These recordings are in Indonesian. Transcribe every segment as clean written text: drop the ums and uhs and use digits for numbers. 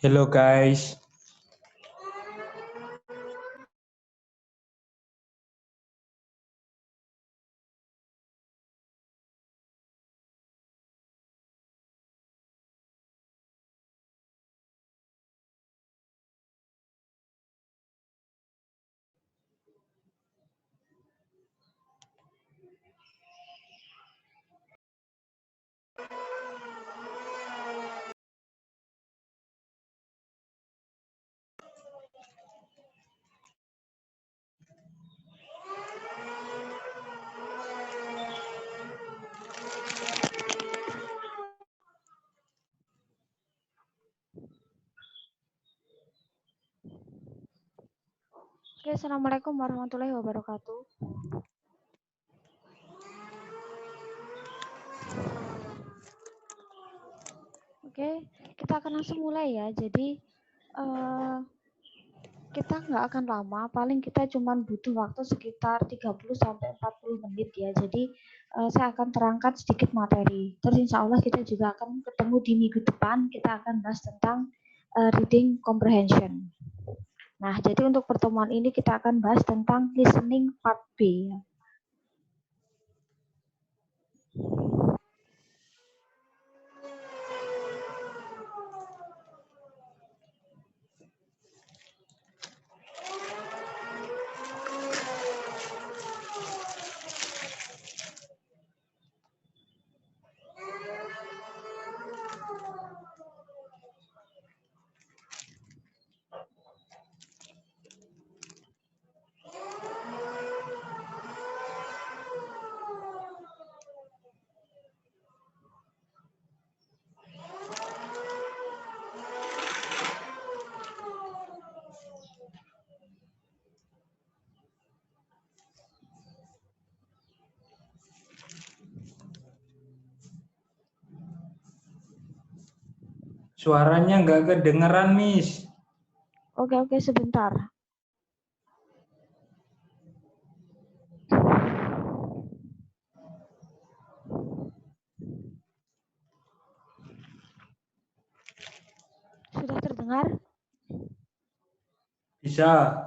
Hello guys. Oke, Assalamualaikum warahmatullahi wabarakatuh. Oke, kita akan langsung mulai ya. Jadi kita nggak akan lama, paling kita cuma butuh waktu sekitar 30-40 menit ya. Jadi saya akan terangkan sedikit materi. Terus insya Allah kita juga akan ketemu di minggu depan, kita akan bahas tentang reading comprehension. Nah, jadi untuk pertemuan ini kita akan bahas tentang listening part B ya. Suaranya nggak kedengeran, Miss. Oke, sebentar. Sudah terdengar? Bisa.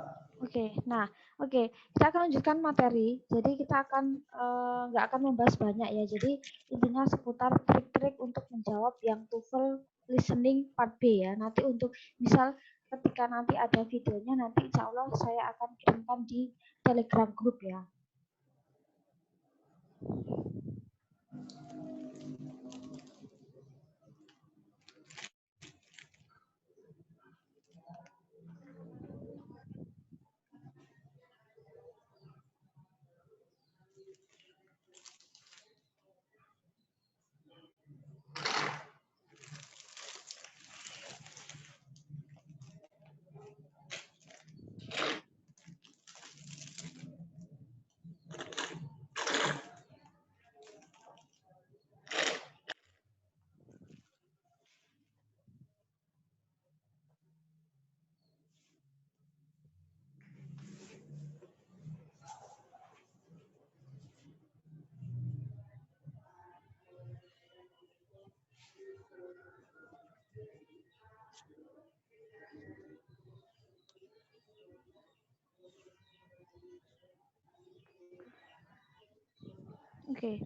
Oke, kita akan lanjutkan materi. Jadi kita akan nggak akan membahas banyak ya. Jadi intinya seputar trik-trik untuk menjawab yang TOEFL listening part B ya. Nanti untuk misal ketika nanti ada videonya, nanti insya Allah saya akan kirimkan di Telegram group ya. Oke.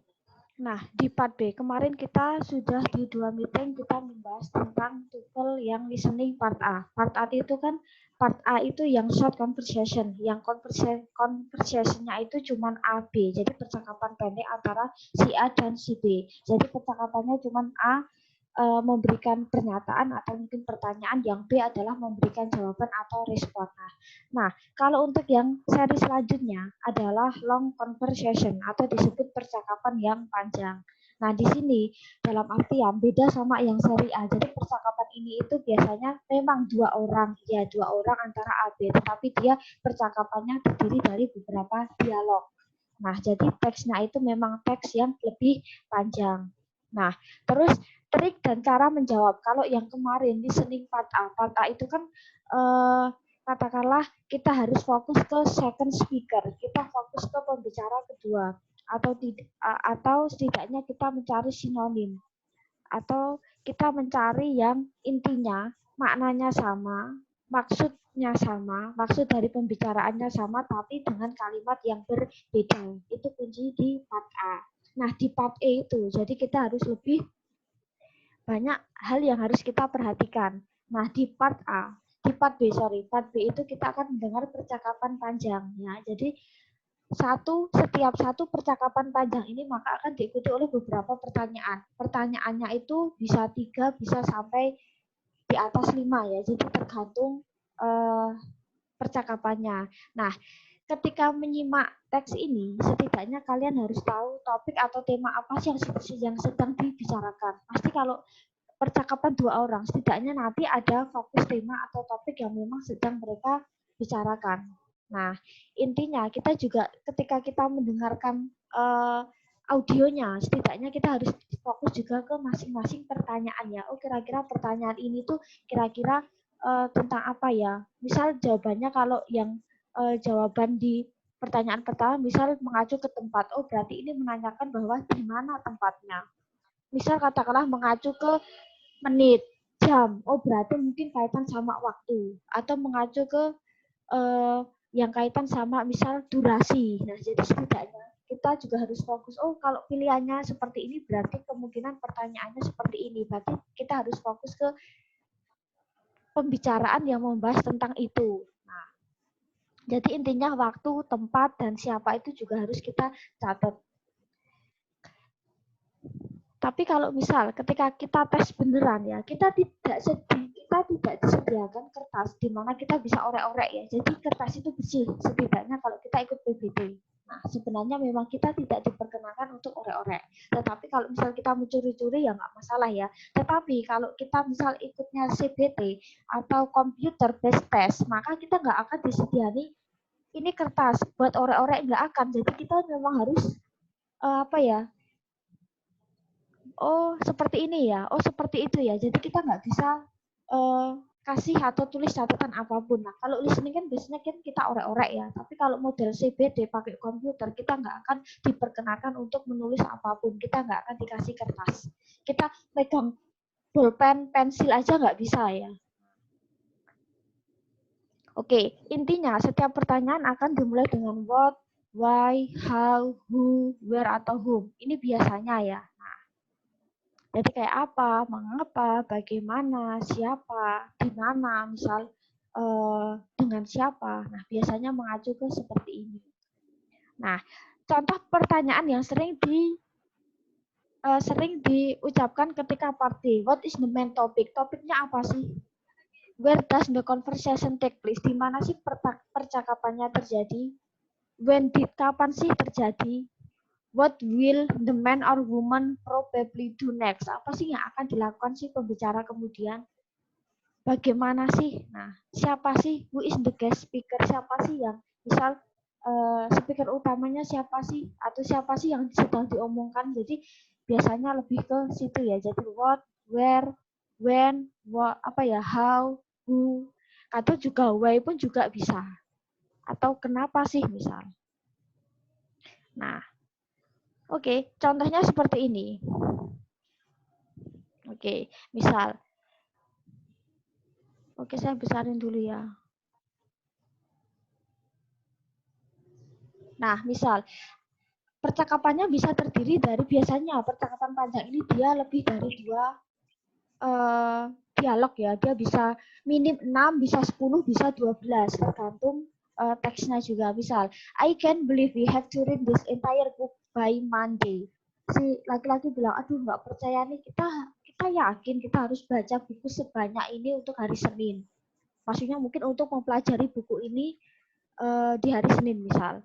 Nah, di part B kemarin kita sudah di 2 meeting kita membahas tentang TOEFL yang listening part A. Part A itu kan part A itu yang short conversation, yang conversationnya itu cuma A B. Jadi percakapan pendek antara si A dan si B. Jadi percakapannya cuma A memberikan pernyataan atau mungkin pertanyaan, yang B adalah memberikan jawaban atau respon. Nah, kalau untuk yang seri selanjutnya adalah long conversation atau disebut percakapan yang panjang. Nah, di sini dalam artian beda sama yang seri A. Jadi percakapan ini itu biasanya memang dua orang antara A B, tetapi dia percakapannya terdiri dari beberapa dialog. Nah, jadi teksnya itu memang teks yang lebih panjang. Nah, terus trik dan cara menjawab. Kalau yang kemarin listening part A itu kan katakanlah kita harus fokus ke second speaker, kita fokus ke pembicara kedua, atau setidaknya kita mencari sinonim, atau kita mencari yang intinya. maknanya sama, maksudnya sama, maksud dari pembicaraannya sama, tapi dengan kalimat yang berbeda. Itu kunci di part A. Nah, di part E itu, jadi kita harus lebih banyak hal yang harus kita perhatikan. Nah, di part B itu kita akan mendengar percakapan panjang ya. Jadi setiap satu percakapan panjang ini maka akan diikuti oleh beberapa pertanyaan. Pertanyaannya itu bisa 3, bisa sampai di atas 5 ya. Jadi tergantung percakapannya. Nah, ketika menyimak teks ini, setidaknya kalian harus tahu topik atau tema apa sih yang sedang dibicarakan. Pasti kalau percakapan 2 orang, setidaknya nanti ada fokus tema atau topik yang memang sedang mereka bicarakan. Nah, intinya kita juga ketika kita mendengarkan audionya, setidaknya kita harus fokus juga ke masing-masing pertanyaannya. Oh, kira-kira pertanyaan ini tuh kira-kira tentang apa ya? Misal jawabannya kalau yang jawaban di pertanyaan pertama misal mengacu ke tempat. Oh, berarti ini menanyakan bahwa di mana tempatnya. Misal katakanlah mengacu ke menit, jam. Oh, berarti mungkin kaitan sama waktu atau mengacu ke yang kaitan sama misal durasi. Nah, jadi setidaknya kita juga harus fokus. Oh, kalau pilihannya seperti ini berarti kemungkinan pertanyaannya seperti ini. Berarti kita harus fokus ke pembicaraan yang membahas tentang itu. Nah, jadi intinya waktu, tempat, dan siapa itu juga harus kita catat. Tapi kalau misal ketika kita tes beneran ya, kita tidak disediakan kertas di mana kita bisa orek-orek ya. Jadi kertas itu bersih setidaknya kalau kita ikut PBT. Nah, sebenarnya memang kita tidak diperkenankan untuk orek-orek. Tetapi kalau misal kita mencuri-curi ya nggak masalah ya. Tetapi kalau kita misal ikutnya CBT atau computer based test, maka kita nggak akan disediani ini kertas buat orek-orek, nggak akan. Jadi kita memang harus oh seperti ini ya, oh seperti itu ya. Jadi kita nggak bisa kasih atau tulis catatan apapun. Nah, kalau listening kan biasanya kan kita orek-orek ya. Tapi kalau model CBD pakai komputer, kita nggak akan diperkenakan untuk menulis apapun. Kita nggak akan dikasih kertas. Kita pegang bolpen, pensil aja nggak bisa ya. Oke, intinya setiap pertanyaan akan dimulai dengan what, why, how, who, where, atau whom. Ini biasanya ya. Jadi kayak apa, mengapa, bagaimana, siapa, di mana, misal dengan siapa. Nah, biasanya mengacu ke seperti ini. Nah, contoh pertanyaan yang sering diucapkan ketika party. What is the main topic? Topiknya apa sih? Where does the conversation take place? Di mana sih percakapannya terjadi? When did, kapan sih terjadi? What will the man or woman probably do next? Apa sih yang akan dilakukan si pembicara kemudian? Bagaimana sih? Nah, siapa sih? Who is the guest speaker? Siapa sih yang misal speaker utamanya siapa sih? Atau siapa sih yang sedang diomongkan? Jadi biasanya lebih ke situ ya. Jadi what, where, when, what, how, who. Atau juga why pun juga bisa. Atau kenapa sih misal. Nah, oke, contohnya seperti ini. Oke, misal. Oke, saya besarin dulu ya. Nah, misal. Percakapannya bisa terdiri dari biasanya percakapan panjang ini dia lebih dari 2 dialog ya. Dia bisa minim 6, bisa 10, bisa 12. Tergantung teksnya juga. Misal, I can't believe we have to read this entire book by Monday. Si laki-laki bilang, aduh nggak percaya nih, kita yakin kita harus baca buku sebanyak ini untuk hari Senin. Maksudnya mungkin untuk mempelajari buku ini di hari Senin misal.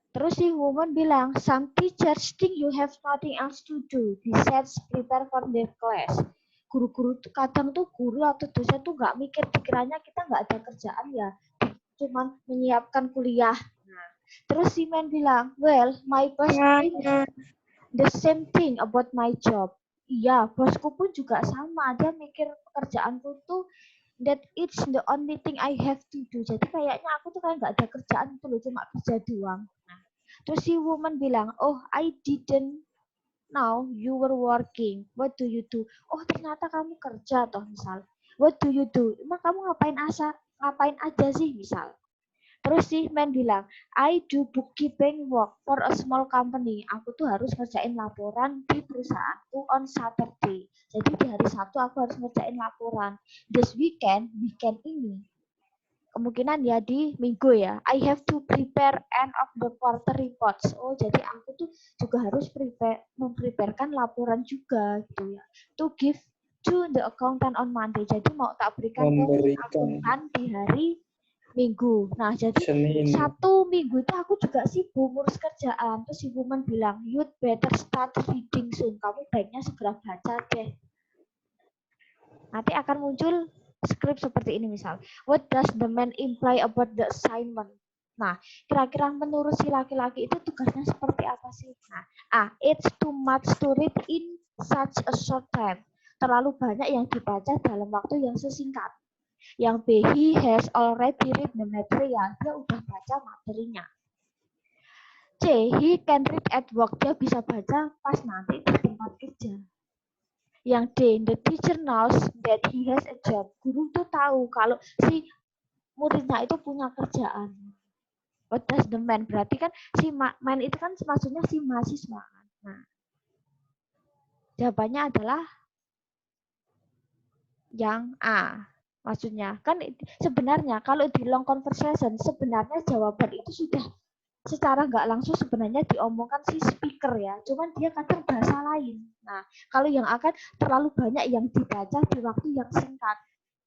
Terus si woman bilang, some teachers think you have nothing else to do besides prepare for their class. Guru-guru kadang tuh guru atau dosen tuh nggak mikir, dikiranya kita nggak ada kerjaan ya, cuman menyiapkan kuliah. Nah, terus si man bilang, well, my boss thinks the same thing about my job. Iya, bosku pun juga sama. Dia mikir pekerjaanku tuh that it's the only thing I have to do. Jadi kayaknya aku tuh kayak nggak ada kerjaan itu loh, cuma kerja doang. Nah, terus si woman bilang, oh I didn't know you were working. What do you do? Oh ternyata kamu kerja toh misal. what do you do? Emang kamu ngapain aja sih misal. Terus si man bilang, I do bookkeeping work for a small company. Aku tuh harus ngerjain laporan di perusahaanku on Saturday. Jadi di hari Sabtu aku harus ngerjain laporan. This weekend ini, kemungkinan ya di minggu ya. I have to prepare end of the quarter reports. Oh, jadi aku tuh juga harus mempreparekan laporan juga gitu ya. To give to the accountant on Monday. Jadi mau tak berikan ke akuntan di hari Minggu. Nah, jadi Senin. Sabtu Minggu itu aku juga sibuk ngurus kerjaan. Terus si woman bilang, you'd better start reading soon. Kamu baiknya segera baca deh. Nanti akan muncul skrip seperti ini misal. What does the man imply about the assignment? Nah, kira-kira menurut si laki-laki itu tugasnya seperti apa sih? Nah, it's too much to read in such a short time. Terlalu banyak yang dibaca dalam waktu yang sesingkat. Yang B, he has already read the material. Dia udah baca materinya. C, he can read at work. Dia bisa baca pas nanti di tempat kerja. Yang D, the teacher knows that he has a job. Guru tuh tahu kalau si muridnya itu punya kerjaan. What does the man? Berarti kan si man itu kan maksudnya si mahasiswa. Nah, jawabannya adalah yang A. Maksudnya kan sebenarnya kalau di long conversation sebenarnya jawaban itu sudah secara nggak langsung sebenarnya diomongkan si speaker ya, cuman dia kadang bahasa lain. Nah, kalau yang akan terlalu banyak yang dibaca di waktu yang singkat.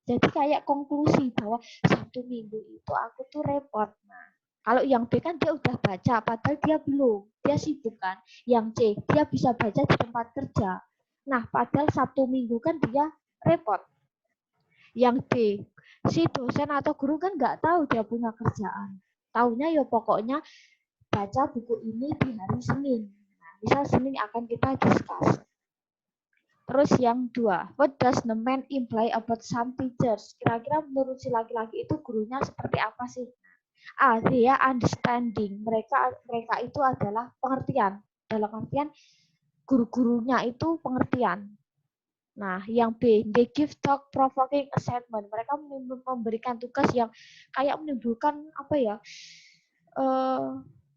Jadi kayak konklusi bahwa Sabtu Minggu itu aku tuh repot. Nah, kalau yang B kan dia udah baca, padahal dia belum, dia sibuk kan. Yang C dia bisa baca di tempat kerja. Nah, padahal Sabtu Minggu kan dia repot. Yang D, si dosen atau guru kan nggak tahu dia punya kerjaan. Taunya ya pokoknya baca buku ini di hari Senin. Nah, misal Senin akan kita discuss. Terus yang 2, what does the man imply about some teachers? Kira-kira menurut si laki-laki itu gurunya seperti apa sih? A, dia understanding. Mereka itu adalah pengertian. Dalam artian guru-gurunya itu pengertian. Nah, yang B, they give thought provoking assignment. Mereka memberikan tugas yang kayak menimbulkan apa ya?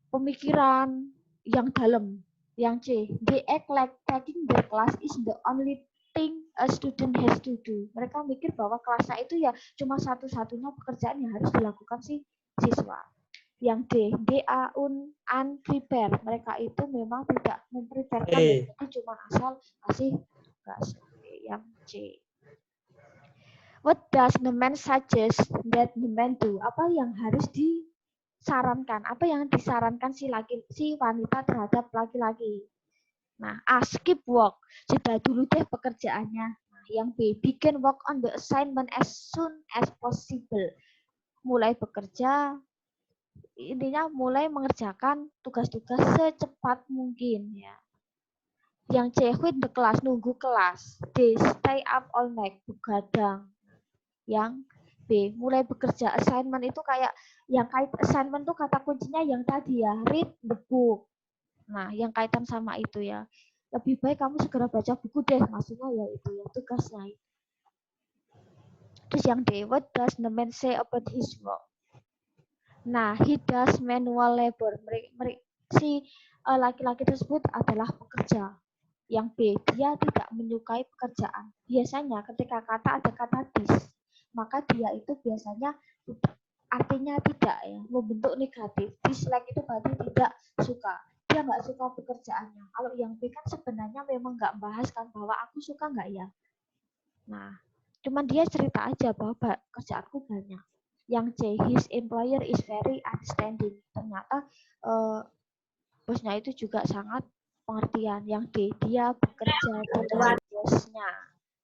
Pemikiran yang dalam. Yang C, they act like taking their class is the only thing a student has to do. Mereka mikir bahwa kelasnya itu ya cuma satu-satunya pekerjaan yang harus dilakukan si siswa. Yang D, they are unprepared. Mereka itu memang tidak mempreparekan, itu cuma asal kasih tugas. Yang C. What does the man suggest that the man do? Apa yang harus disarankan? Apa yang disarankan si wanita terhadap laki-laki? Nah, A, skip work. Sudah dulu deh pekerjaannya. Nah, yang B, begin work on the assignment as soon as possible. Mulai bekerja, intinya mulai mengerjakan tugas-tugas secepat mungkin ya. Yang C, quit the class, nunggu kelas. D, stay up all night, begadang. Yang B, mulai bekerja. Assignment itu kayak yang kait assignment tuh kata kuncinya yang tadi ya, read the book. Nah, yang kaitan sama itu ya. Lebih baik kamu segera baca buku deh, maksudnya ya itu ya tugasnya. Terus yang D, what does the man say about his work? Nah, he does manual labor. Si laki-laki tersebut adalah pekerja. Yang B, dia tidak menyukai pekerjaan. Biasanya ketika ada kata dis, maka dia itu biasanya artinya tidak ya, membentuk negatif. Dislike itu berarti tidak suka. Dia nggak suka pekerjaannya. Kalau yang B kan sebenarnya memang nggak bahas kan bahwa aku suka nggak ya. Nah, cuman dia cerita aja bahwa kerjaanku banyak. Yang C, his employer is very understanding. Ternyata bosnya itu juga sangat pengertian. Yang D, dia bekerja dengan bosnya.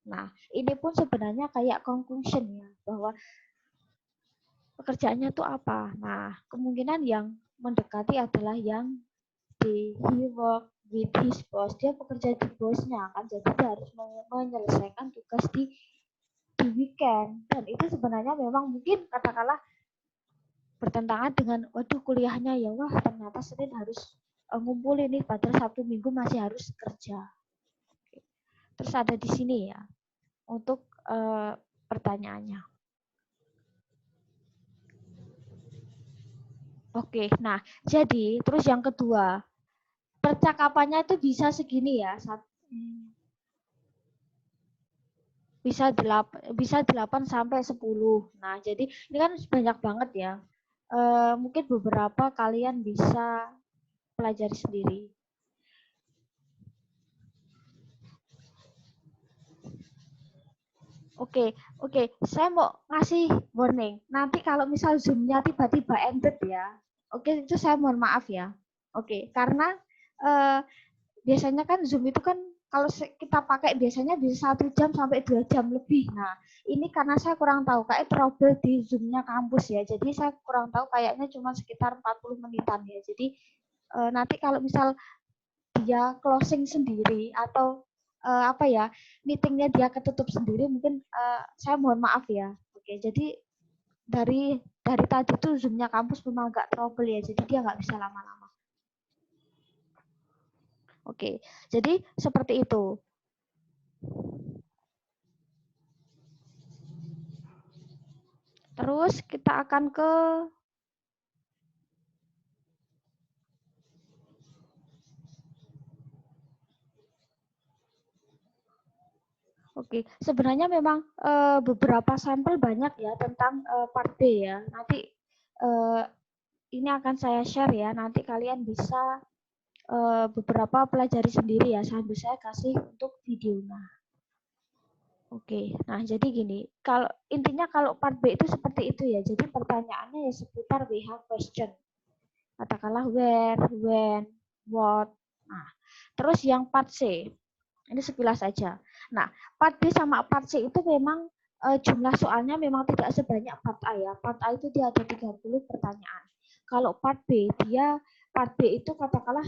Nah, ini pun sebenarnya kayak conclusion ya, bahwa pekerjaannya itu apa. Nah, kemungkinan yang mendekati adalah yang D, he work with his boss. Dia bekerja di bosnya kan, jadi dia harus menyelesaikan tugas di weekend. Dan itu sebenarnya memang mungkin katakanlah bertentangan dengan, waduh kuliahnya ya, wah ternyata Senin harus ngumpulin nih, padahal Sabtu Minggu masih harus kerja. Terus ada di sini ya, untuk pertanyaannya. Oke, nah jadi terus yang kedua, percakapannya itu bisa segini ya, bisa 8 sampai 10. Nah, jadi ini kan banyak banget ya. Mungkin beberapa kalian bisa pelajari sendiri. Oke, saya mau ngasih warning. Nanti kalau misal Zoom-nya tiba-tiba ended ya. Oke, itu saya mohon maaf ya. Oke, karena biasanya kan Zoom itu kan kalau kita pakai biasanya bisa 1 jam sampai 2 jam lebih. Nah, ini karena saya kurang tahu kayak trouble di Zoom-nya kampus ya. Jadi saya kurang tahu kayaknya cuma sekitar 40 menitan ya. Jadi nanti kalau misal dia closing sendiri atau apa ya, meetingnya dia ketutup sendiri, mungkin saya mohon maaf ya. Oke, jadi dari tadi tuh Zoom-nya kampus memang agak trouble ya. Jadi dia nggak bisa lama-lama. Oke, jadi seperti itu. Terus kita akan ke Oke, sebenarnya memang beberapa sampel banyak ya tentang part B ya. Nanti ini akan saya share ya. Nanti kalian bisa beberapa pelajari sendiri ya sambil saya kasih untuk videonya. Oke, nah jadi gini, kalau intinya kalau part B itu seperti itu ya. Jadi pertanyaannya ya seputar we have question. Katakanlah where, when, what. Nah, terus yang part C, ini sekilas saja. Nah, part B sama part C itu memang jumlah soalnya memang tidak sebanyak part A ya. Part A itu dia ada 30 pertanyaan. Kalau part B itu katakanlah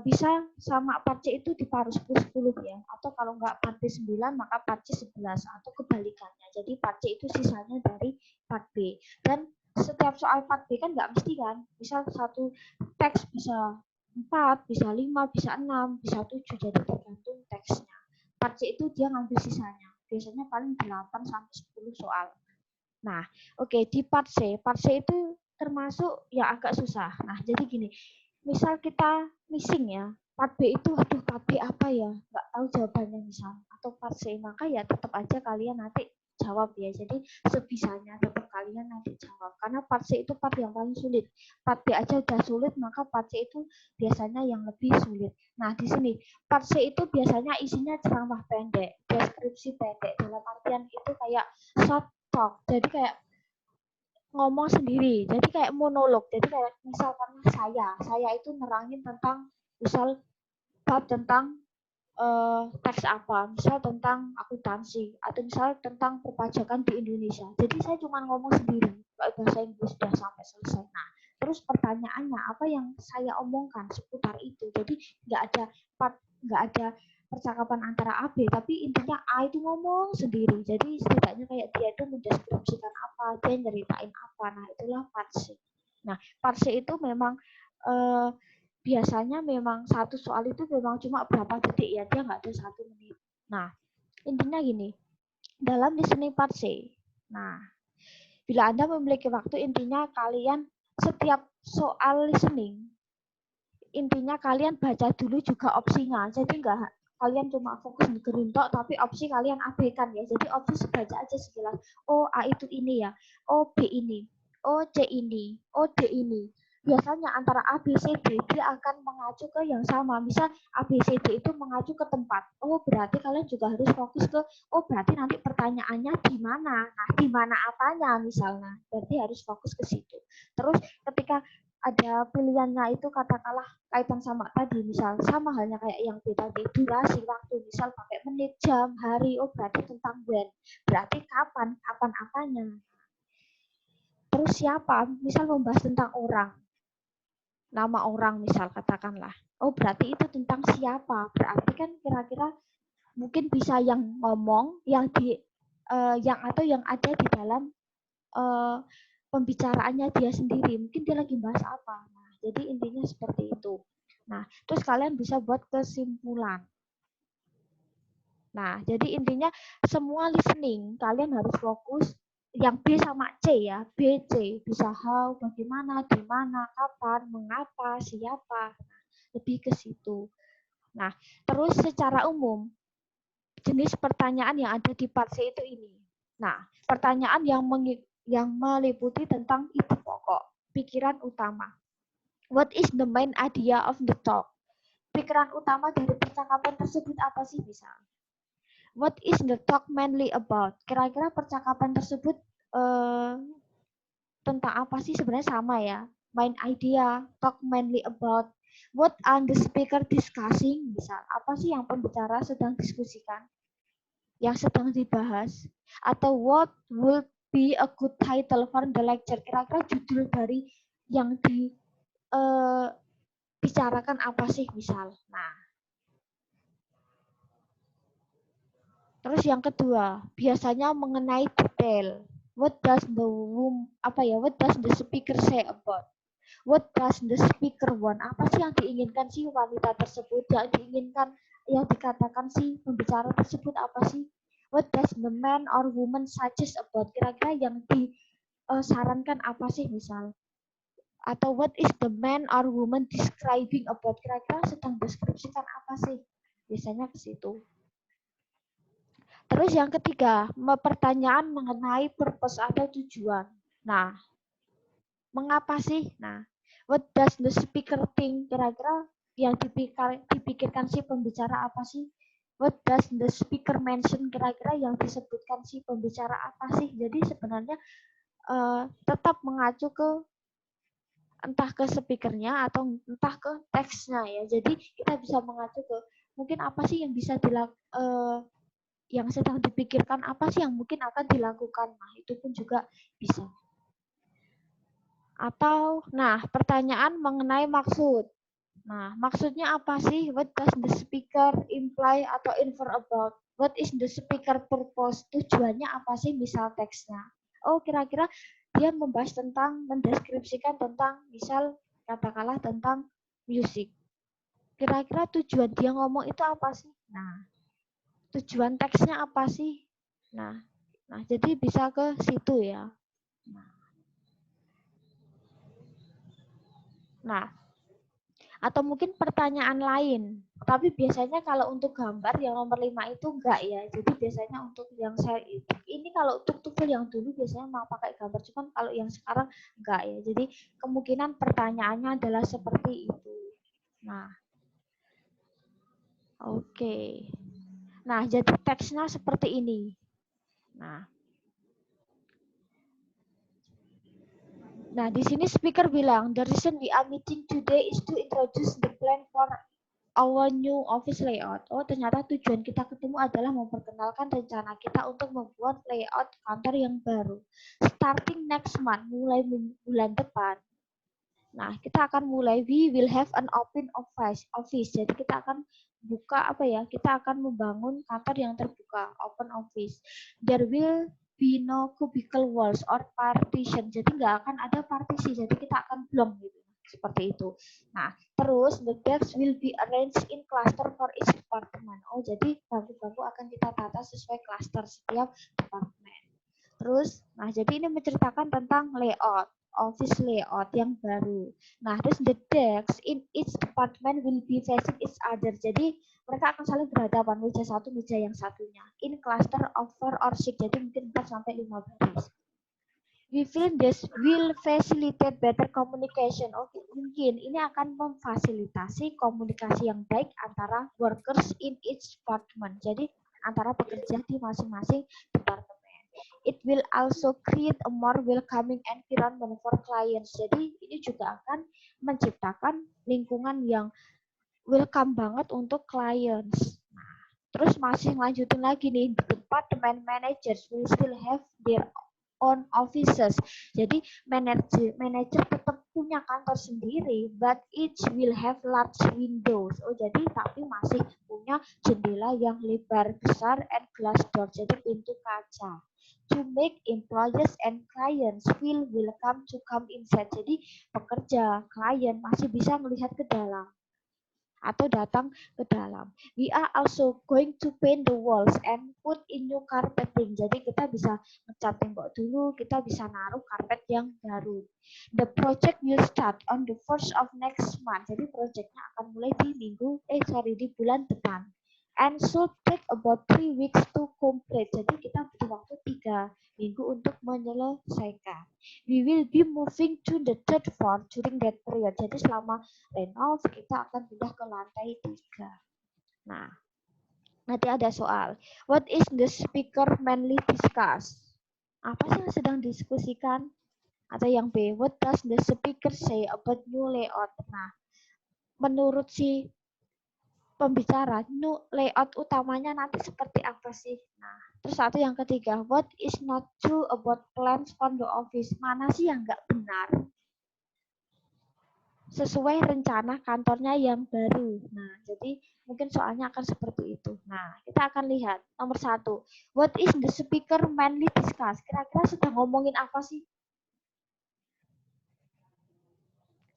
bisa sama part C itu diparuh 10 ya. Atau kalau enggak part B 9 maka part C 11 atau kebalikannya. Jadi part C itu sisanya dari part B. Dan setiap soal part B kan enggak mesti kan. Misal satu teks bisa 4, bisa 5, bisa 6, bisa 7. Jadi tergantung teksnya. Part C itu dia ngambil sisanya. Biasanya paling 8 sampai 10 soal. Nah, oke, di part C itu termasuk ya agak susah. Nah, jadi gini, misal kita missing ya, part B itu, aduh part B apa ya, nggak tahu jawabannya misal, atau part C, maka ya tetap aja kalian nanti jawab ya. Jadi sebisanya tetap kalian nanti jawab. Karena part C itu part yang paling sulit. Part B aja udah sulit, maka part C itu biasanya yang lebih sulit. Nah, di sini part C itu biasanya isinya ceramah pendek, deskripsi pendek. Dalam artian itu kayak short talk. Jadi kayak ngomong sendiri. Jadi kayak monolog. Jadi kayak misalkan saya itu nerangin tentang misal bab tentang teks apa, misal tentang akuntansi atau misal tentang perpajakan di Indonesia. Jadi saya cuma ngomong sendiri, bahasa Inggris sudah sampai selesai. Nah, terus pertanyaannya apa yang saya omongkan seputar itu. Jadi nggak ada percakapan antara A B, tapi intinya A itu ngomong sendiri. Jadi setidaknya kayak dia itu mendeskripsikan apa, dia nyeritain apa. Nah, itulah part C. Nah, part C itu memang biasanya memang satu soal itu memang cuma berapa detik ya, dia nggak ada 1 menit. Nah, intinya gini, dalam listening part C, nah, bila Anda memiliki waktu, intinya kalian setiap soal listening, intinya kalian baca dulu juga opsinya, jadi nggak kalian cuma fokus dengerin tok, tapi opsi kalian abaikan ya. Jadi opsi baca aja sekilas. Oh, A itu ini ya. Oh, B ini. Oh, C ini. Oh, D ini. Biasanya antara A, B, C, D dia akan mengacu ke yang sama. Misal A, B, C, D itu mengacu ke tempat. Oh, berarti kalian juga harus fokus ke, oh berarti nanti pertanyaannya di mana. Nah, di mana apanya misalnya. Berarti harus fokus ke situ. Terus ketika ada pilihannya itu katakanlah kaitan sama tadi, misal sama halnya kayak yang B tadi, durasi waktu, misal pakai menit, jam, hari, oh berarti tentang when, berarti kapan apanya. Terus siapa, misal membahas tentang orang, nama orang misal katakanlah, oh berarti itu tentang siapa, berarti kan kira-kira mungkin bisa yang ngomong, yang ada di dalam pembicaraannya dia sendiri, mungkin dia lagi bahas apa. Nah, jadi intinya seperti itu. Nah, terus kalian bisa buat kesimpulan. Nah, jadi intinya semua listening kalian harus fokus yang B sama C ya. B, C. Bisa how, bagaimana, di mana, kapan, mengapa, siapa. Lebih ke situ. Nah, terus secara umum jenis pertanyaan yang ada di part C itu ini. Nah, pertanyaan yang meliputi tentang ide pokok, pikiran utama. What is the main idea of the talk? Pikiran utama dari percakapan tersebut apa sih misal? What is the talk mainly about? Kira-kira percakapan tersebut tentang apa sih? Sebenarnya sama ya. Main idea, talk mainly about. What are the speaker discussing? Misal, apa sih yang pembicara sedang diskusikan? Yang sedang dibahas? Atau what will be a good title for the lecture? Kira-kira judul dari yang dibicarakan apa sih misal? Nah, terus yang kedua, biasanya mengenai detail. What does the speaker say about? What does the speaker want? Apa sih yang diinginkan si wanita tersebut? Yang dikatakan si pembicara tersebut apa sih? What does the man or woman suggest about? Kira-kira yang disarankan apa sih misal? Atau what is the man or woman describing about? Kira-kira sedang deskripsikan apa sih? Biasanya ke situ. Terus yang ketiga, pertanyaan mengenai purpose atau tujuan. Nah, mengapa sih? Nah, what does the speaker think? Kira-kira yang dipikirkan si pembicara apa sih? What does the speaker mention? Kira-kira yang disebutkan si pembicara apa sih? Jadi sebenarnya tetap mengacu ke entah ke speakernya atau entah ke teksnya ya. Jadi kita bisa mengacu ke mungkin apa sih yang bisa yang sedang dipikirkan, apa sih yang mungkin akan dilakukan. Nah, itu pun juga bisa. Atau, nah, pertanyaan mengenai maksud. Nah, maksudnya apa sih? What does the speaker imply atau infer about? What is the speaker purpose? Tujuannya apa sih misal teksnya? Oh, kira-kira dia membahas tentang, mendeskripsikan tentang, misal katakanlah tentang musik. Kira-kira tujuan dia ngomong itu apa sih? Nah, tujuan teksnya apa sih? Nah, jadi bisa ke situ ya. Nah, atau mungkin pertanyaan lain. Tapi biasanya kalau untuk gambar yang nomor 5 itu enggak ya. Jadi biasanya untuk yang saya ini kalau untuk tutorial yang dulu biasanya mau pakai gambar, cuman kalau yang sekarang enggak ya. Jadi kemungkinan pertanyaannya adalah seperti itu. Nah, oke. Nah, jadi teksnya seperti ini. Nah, di sini speaker bilang, the reason we are meeting today is to introduce the plan for our new office layout. Oh, ternyata tujuan kita ketemu adalah memperkenalkan rencana kita untuk membuat layout kantor yang baru. Starting next month, mulai bulan depan. Nah, kita akan mulai, we will have an open office. Jadi kita akan buka kita akan membangun kantor yang terbuka, open office. There will be no cubicle walls or partition. Jadi nggak akan ada partisi. Jadi kita akan blok gitu. Seperti itu. Nah, terus the desks will be arranged in cluster for each department. Oh, jadi bangku-bangku akan kita tata sesuai cluster setiap departemen. Terus, nah jadi ini menceritakan tentang layout, office layout yang baru. Nah, terus the desks in each department will be facing each other. Jadi mereka akan saling berhadapan, meja satu, meja yang satunya. In cluster of 4 or 6, jadi mungkin 4 sampai 5 baris. We feel this will facilitate better communication. Oke, mungkin ini akan memfasilitasi komunikasi yang baik antara workers in each department. Jadi antara pekerja di masing-masing departemen. It will also create a more welcoming environment for clients. Jadi ini juga akan menciptakan lingkungan yang welcome banget untuk clients. Nah, terus masih lanjutin lagi nih, department managers will still have their own offices. Jadi manajer tetap punya kantor sendiri, but each will have large windows. Oh, jadi tapi masih punya jendela yang lebar besar and glass door. Jadi pintu kaca. To make employees and clients feel welcome to come inside. Jadi pekerja, klien masih bisa melihat ke dalam. atau datang ke dalam. We are also going to paint the walls and put in new carpeting. Jadi kita bisa ngecat tembok dulu, kita bisa naruh karpet yang baru. The project will start on the 1st of next month. Jadi proyeknya akan mulai di bulan depan. And should take about 3 weeks to complete. Jadi kita butuh waktu 3 minggu untuk menyelesaikan. We will be moving to the third floor during that period. Jadi selama renov kita akan pindah ke lantai 3. Nah, nanti ada soal. What is the speaker mainly discuss? Apa sih yang sedang diskusikan? Atau yang B, what does the speaker say about new layout? Nah, menurut si pembicara, new layout utamanya nanti seperti apa sih? Nah, terus satu yang ketiga, what is not true about plans for the office? Mana sih yang nggak benar? Sesuai rencana kantornya yang baru. Nah, jadi mungkin soalnya akan seperti itu. Nah, kita akan lihat. Nomor 1, what is the speaker mainly discuss? Kira-kira sedang ngomongin apa sih?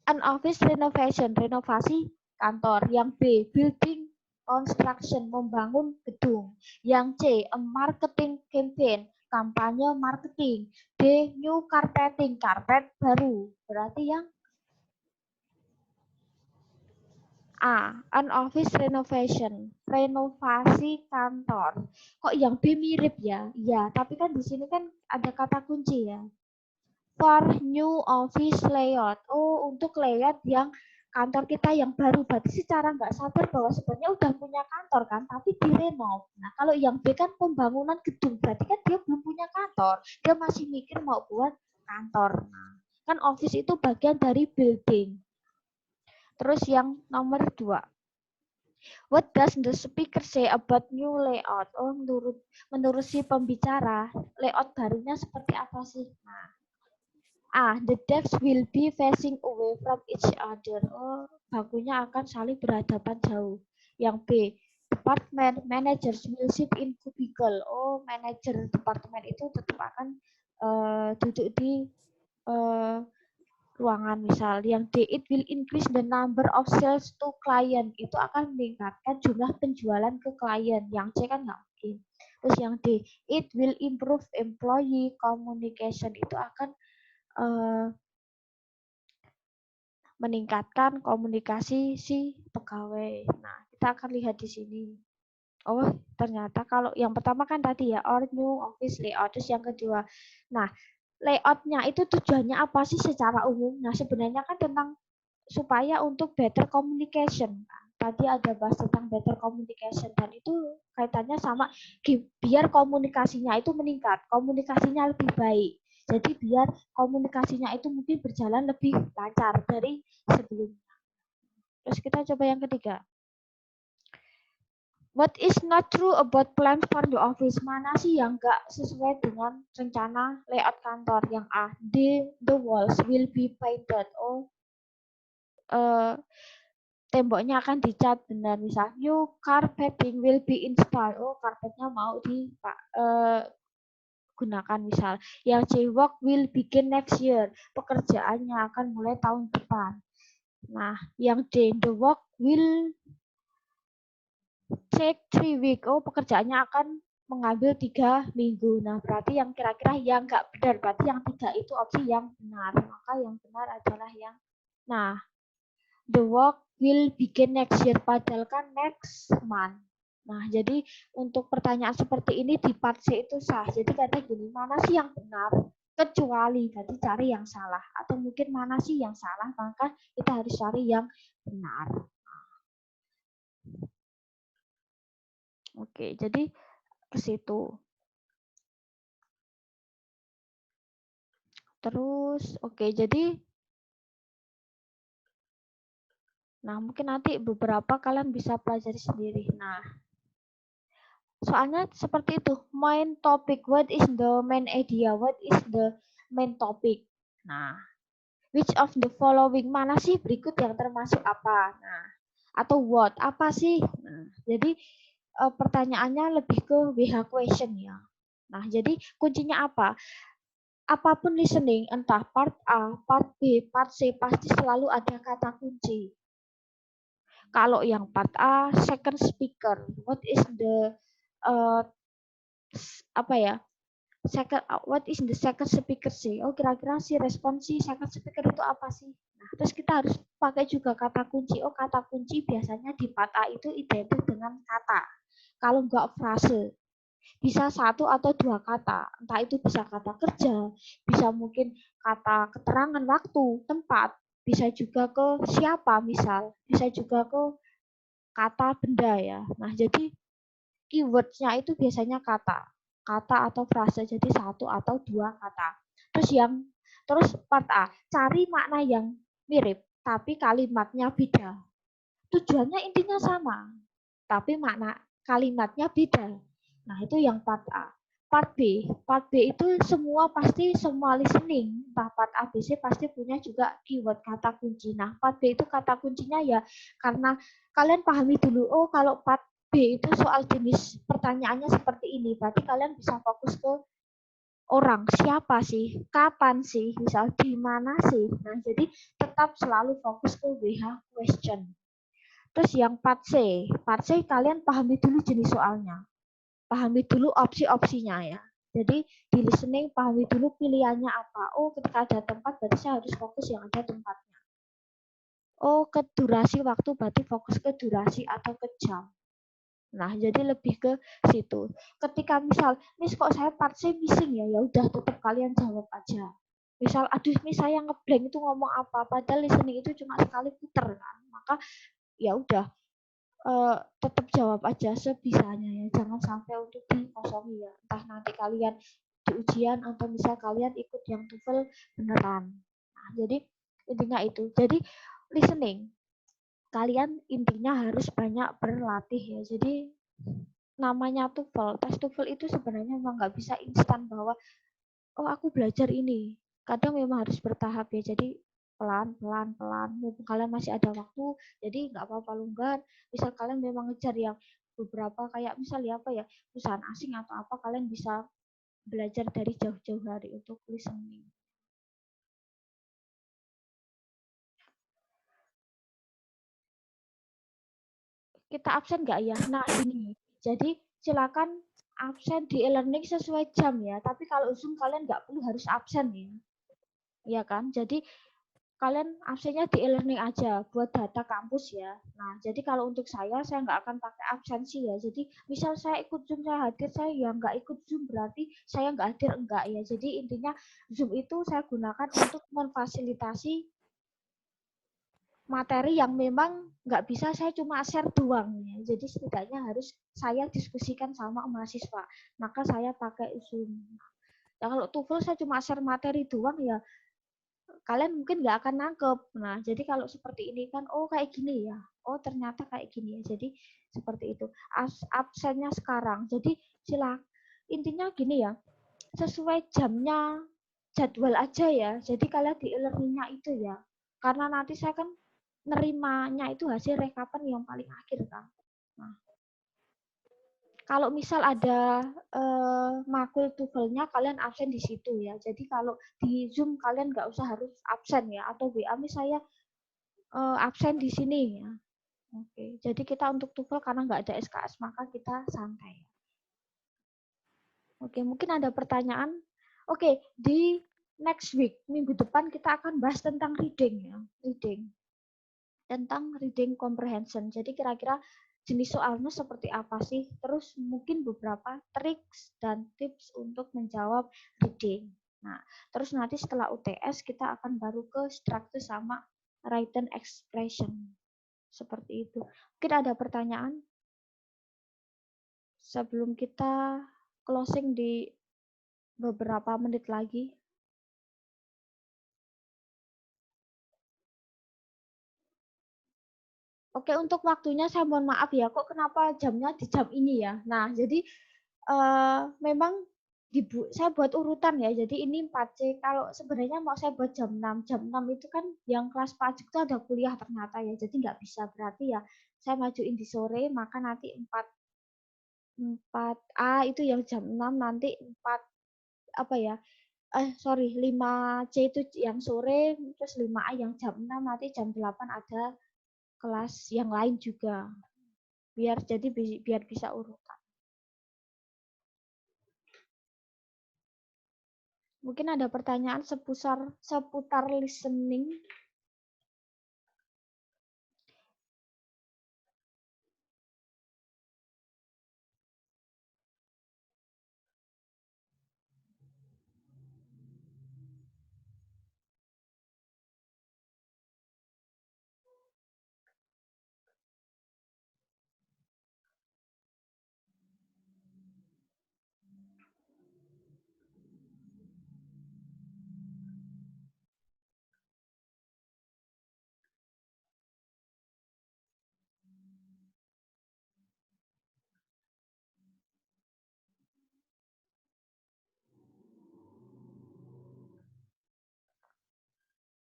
An office renovation, renovasi kantor. Yang B, building construction, membangun gedung. Yang C, a marketing campaign, kampanye marketing. D, new carpeting, karpet baru. Berarti yang A, an office renovation, renovasi kantor. Kok yang B mirip ya? Ya, tapi kan di sini kan ada kata kunci ya. For new office layout. Oh, untuk layout yang kantor kita yang baru. Berarti secara nggak sadar bahwa sebenarnya udah punya kantor kan, tapi direnov. Nah, kalau yang B kan pembangunan gedung. Berarti kan dia belum punya kantor. Dia masih mikir mau buat kantor. Nah, kan office itu bagian dari building. Terus yang nomor 2. What does the speaker say about new layout? Oh, menurut si pembicara, layout barunya seperti apa sih? Nah, A, the desks will be facing away from each other. Oh, bangkunya akan saling berhadapan jauh. Yang B, department managers will sit in cubicle. Oh, manajer departemen itu tetap akan duduk di ruangan misal. Yang D, it will increase the number of sales to client. Itu akan meningkatkan jumlah penjualan ke klien. Yang C kan nggak mungkin. Terus yang D, it will improve employee communication. Itu akan meningkatkan komunikasi si pegawai. Nah, kita akan lihat di sini. Oh, ternyata kalau yang pertama kan tadi ya, or new office layout. Terus yang kedua, nah, layoutnya itu tujuannya apa sih secara umum? Nah, sebenarnya kan tentang supaya untuk better communication. Nah, tadi ada bahas tentang better communication dan itu kaitannya sama biar komunikasinya itu meningkat, komunikasinya lebih baik. Jadi biar komunikasinya itu mungkin berjalan lebih lancar dari sebelumnya. Terus kita coba yang ketiga. What is not true about plans for the office? Mana sih yang nggak sesuai dengan rencana layout kantor? Yang A, the walls will be painted. Oh, temboknya akan dicat benar. Misal, new carpeting will be installed. Oh, karpetnya mau digunakan misal. Yang C, work will begin next year. Pekerjaannya akan mulai tahun depan. Nah, yang D, the work will take 3 weeks. Oh, pekerjaannya akan mengambil 3 minggu. Nah, berarti yang kira-kira yang nggak benar. Berarti yang 3 itu opsi yang benar. Maka yang benar adalah yang, nah, the work will begin next year. Padahal kan next month. Nah, jadi untuk pertanyaan seperti ini di part C itu sah. Jadi kata gini, mana sih yang benar? Kecuali, berarti cari yang salah. Atau mungkin mana sih yang salah, maka kita harus cari yang benar. Oke, jadi ke situ. Terus, oke, jadi nah mungkin nanti beberapa kalian bisa pelajari sendiri. Nah, soalnya seperti itu, main topic, what is the main idea, what is the main topic. Nah, which of the following, mana sih berikut yang termasuk apa. Nah, atau what, apa sih. Nah, jadi pertanyaannya lebih ke WH question ya. Nah, jadi kuncinya apa? Apapun listening, entah part A, part B, part C, pasti selalu ada kata kunci. Kalau yang part A, second speaker. What is the apa ya? What is the second speaker sih? Oh, kira-kira si respon si second speaker itu apa sih? Nah, terus kita harus pakai juga kata kunci. Oh, kata kunci biasanya di part A itu identik dengan kata. Kalau enggak frase, bisa satu atau dua kata. Entah itu bisa kata kerja, bisa mungkin kata keterangan waktu, tempat, bisa juga ke siapa misal, bisa juga ke kata benda ya. Nah, jadi keywordnya itu biasanya kata atau frase, jadi satu atau dua kata. Terus part A, cari makna yang mirip tapi kalimatnya beda. Tujuannya intinya sama, tapi makna kalimatnya beda. Nah, itu yang part A. Part B itu semua listening, entah part A, B, C pasti punya juga keyword kata kunci. Nah, part B itu kata kuncinya ya karena kalian pahami dulu, oh kalau part B itu soal jenis pertanyaannya seperti ini, berarti kalian bisa fokus ke orang, siapa sih, kapan sih, misal di mana sih. Nah, jadi tetap selalu fokus ke WH question. Terus yang part C kalian pahami dulu jenis soalnya. Pahami dulu opsi-opsinya ya. Jadi di listening pahami dulu pilihannya apa. Oh, ketika ada tempat berarti saya harus fokus yang ada tempatnya. Oh, ke durasi waktu berarti fokus ke durasi atau ke jam. Nah, jadi lebih ke situ. Ketika misal, Miss kok saya part C missing ya, ya udah tetap kalian jawab aja. Misal, aduh Miss saya ngeblank itu ngomong apa, padahal listening itu cuma sekali puter kan. Maka ya udah tetap jawab aja sebisanya ya, jangan sampai untuk dikosongi ya, entah nanti kalian di ujian atau misal kalian ikut yang TOEFL beneran. Nah, jadi intinya itu. Jadi listening kalian intinya harus banyak berlatih ya. Jadi namanya TOEFL, tes TOEFL itu sebenarnya memang nggak bisa instan bahwa oh aku belajar ini. Kadang memang harus bertahap ya. Jadi pelan. Mumpung kalian masih ada waktu, jadi nggak apa-apa longgar. Misal kalian memang ngejar yang beberapa kayak misalnya apa ya perusahaan asing atau apa, kalian bisa belajar dari jauh-jauh hari untuk listening. Kita absen nggak ya? Nah ini, jadi silakan absen di e-learning sesuai jam ya. Tapi kalau Zoom kalian nggak perlu harus absen ya. Ya kan? Jadi kalian absennya di e-learning aja buat data kampus ya. Nah, jadi kalau untuk saya nggak akan pakai absensi ya. Jadi misal saya ikut Zoom, saya hadir, saya yang nggak ikut Zoom berarti saya nggak hadir, enggak ya. Jadi intinya Zoom itu saya gunakan untuk memfasilitasi materi yang memang nggak bisa saya cuma share doang ya. Jadi setidaknya harus saya diskusikan sama mahasiswa. Maka saya pakai Zoom. Ya kalau TOEFL saya cuma share materi doang ya kalian mungkin nggak akan nangkep. Nah, jadi kalau seperti ini kan, oh kayak gini ya. Oh ternyata kayak gini ya. Jadi seperti itu. Absennya sekarang. Jadi intinya gini ya, sesuai jamnya jadwal aja ya. Jadi kalian di e-learningnya itu ya. Karena nanti saya kan nerimanya itu hasil rekapan yang paling akhir kan. Nah, kalau misal ada makul TOEFL-nya kalian absen di situ ya. Jadi kalau di Zoom kalian nggak usah harus absen ya. Atau WA misalnya absen di sini ya. Oke, jadi kita untuk TOEFL karena nggak ada SKS maka kita santai. Oke, mungkin ada pertanyaan. Oke, di next week minggu depan kita akan bahas tentang reading ya, tentang reading comprehension. Jadi kira-kira jenis soalnya seperti apa sih? Terus mungkin beberapa triks dan tips untuk menjawab reading. Nah, terus nanti setelah UTS kita akan baru ke structure sama written expression. Seperti itu. Mungkin ada pertanyaan sebelum kita closing di beberapa menit lagi. Oke, untuk waktunya saya mohon maaf ya, kok kenapa jamnya di jam ini ya. Nah, jadi memang saya buat urutan ya, jadi ini 4C. Kalau sebenarnya mau saya buat jam 6, jam 6 itu kan yang kelas pajak itu ada kuliah ternyata ya, jadi nggak bisa. Berarti ya saya majuin di sore, maka nanti 4A itu yang jam 6, nanti 4 apa ya, sorry 5C itu yang sore, terus 5A yang jam 6, nanti jam 8 ada kelas yang lain juga. Biar bisa urutan. Mungkin ada pertanyaan seputar listening.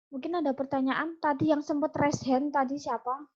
Mungkin ada pertanyaan tadi yang sempat raise hand tadi siapa?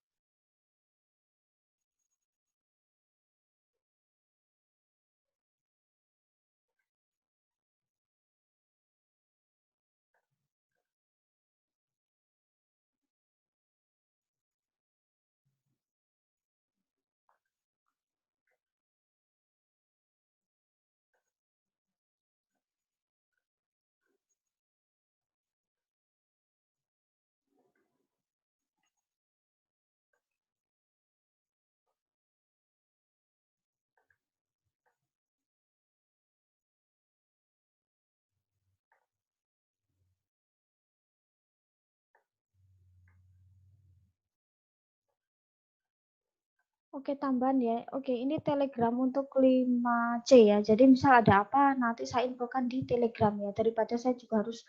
Oke, tambahan ya. Oke, ini Telegram untuk 5C ya. Jadi misal ada apa, nanti saya infokan di Telegram ya. Daripada saya juga harus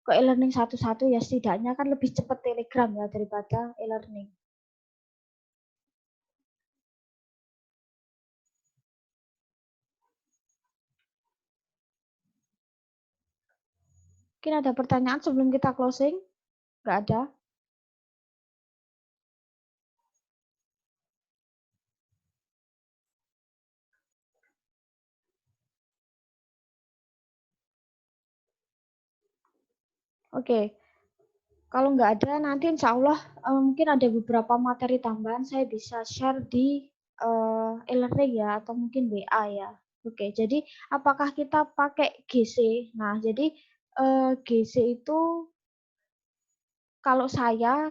ke e-learning satu-satu ya, setidaknya kan lebih cepat Telegram ya daripada e-learning. Mungkin ada pertanyaan sebelum kita closing? Nggak ada? Oke, kalau nggak ada nanti insya Allah mungkin ada beberapa materi tambahan saya bisa share di e-learning ya atau mungkin WA ya. Oke, jadi apakah kita pakai GC? Nah, jadi GC itu kalau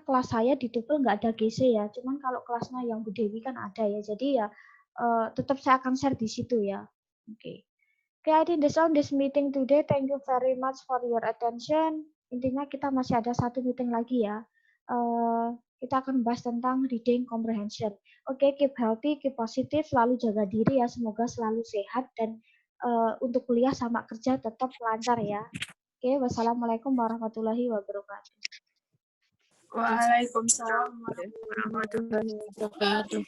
kelas saya di TUPEL nggak ada GC ya. Cuman kalau kelasnya yang Bu Dewi kan ada ya. Jadi ya tetap saya akan share di situ ya. Oke. Okay, I think that's all this meeting today. Thank you very much for your attention. Intinya kita masih ada satu meeting lagi ya. Kita akan bahas tentang reading comprehension. Oke, keep healthy, keep positive, selalu jaga diri ya. Semoga selalu sehat dan untuk kuliah sama kerja tetap lancar ya. Oke, wassalamualaikum warahmatullahi wabarakatuh. Waalaikumsalam warahmatullahi wabarakatuh.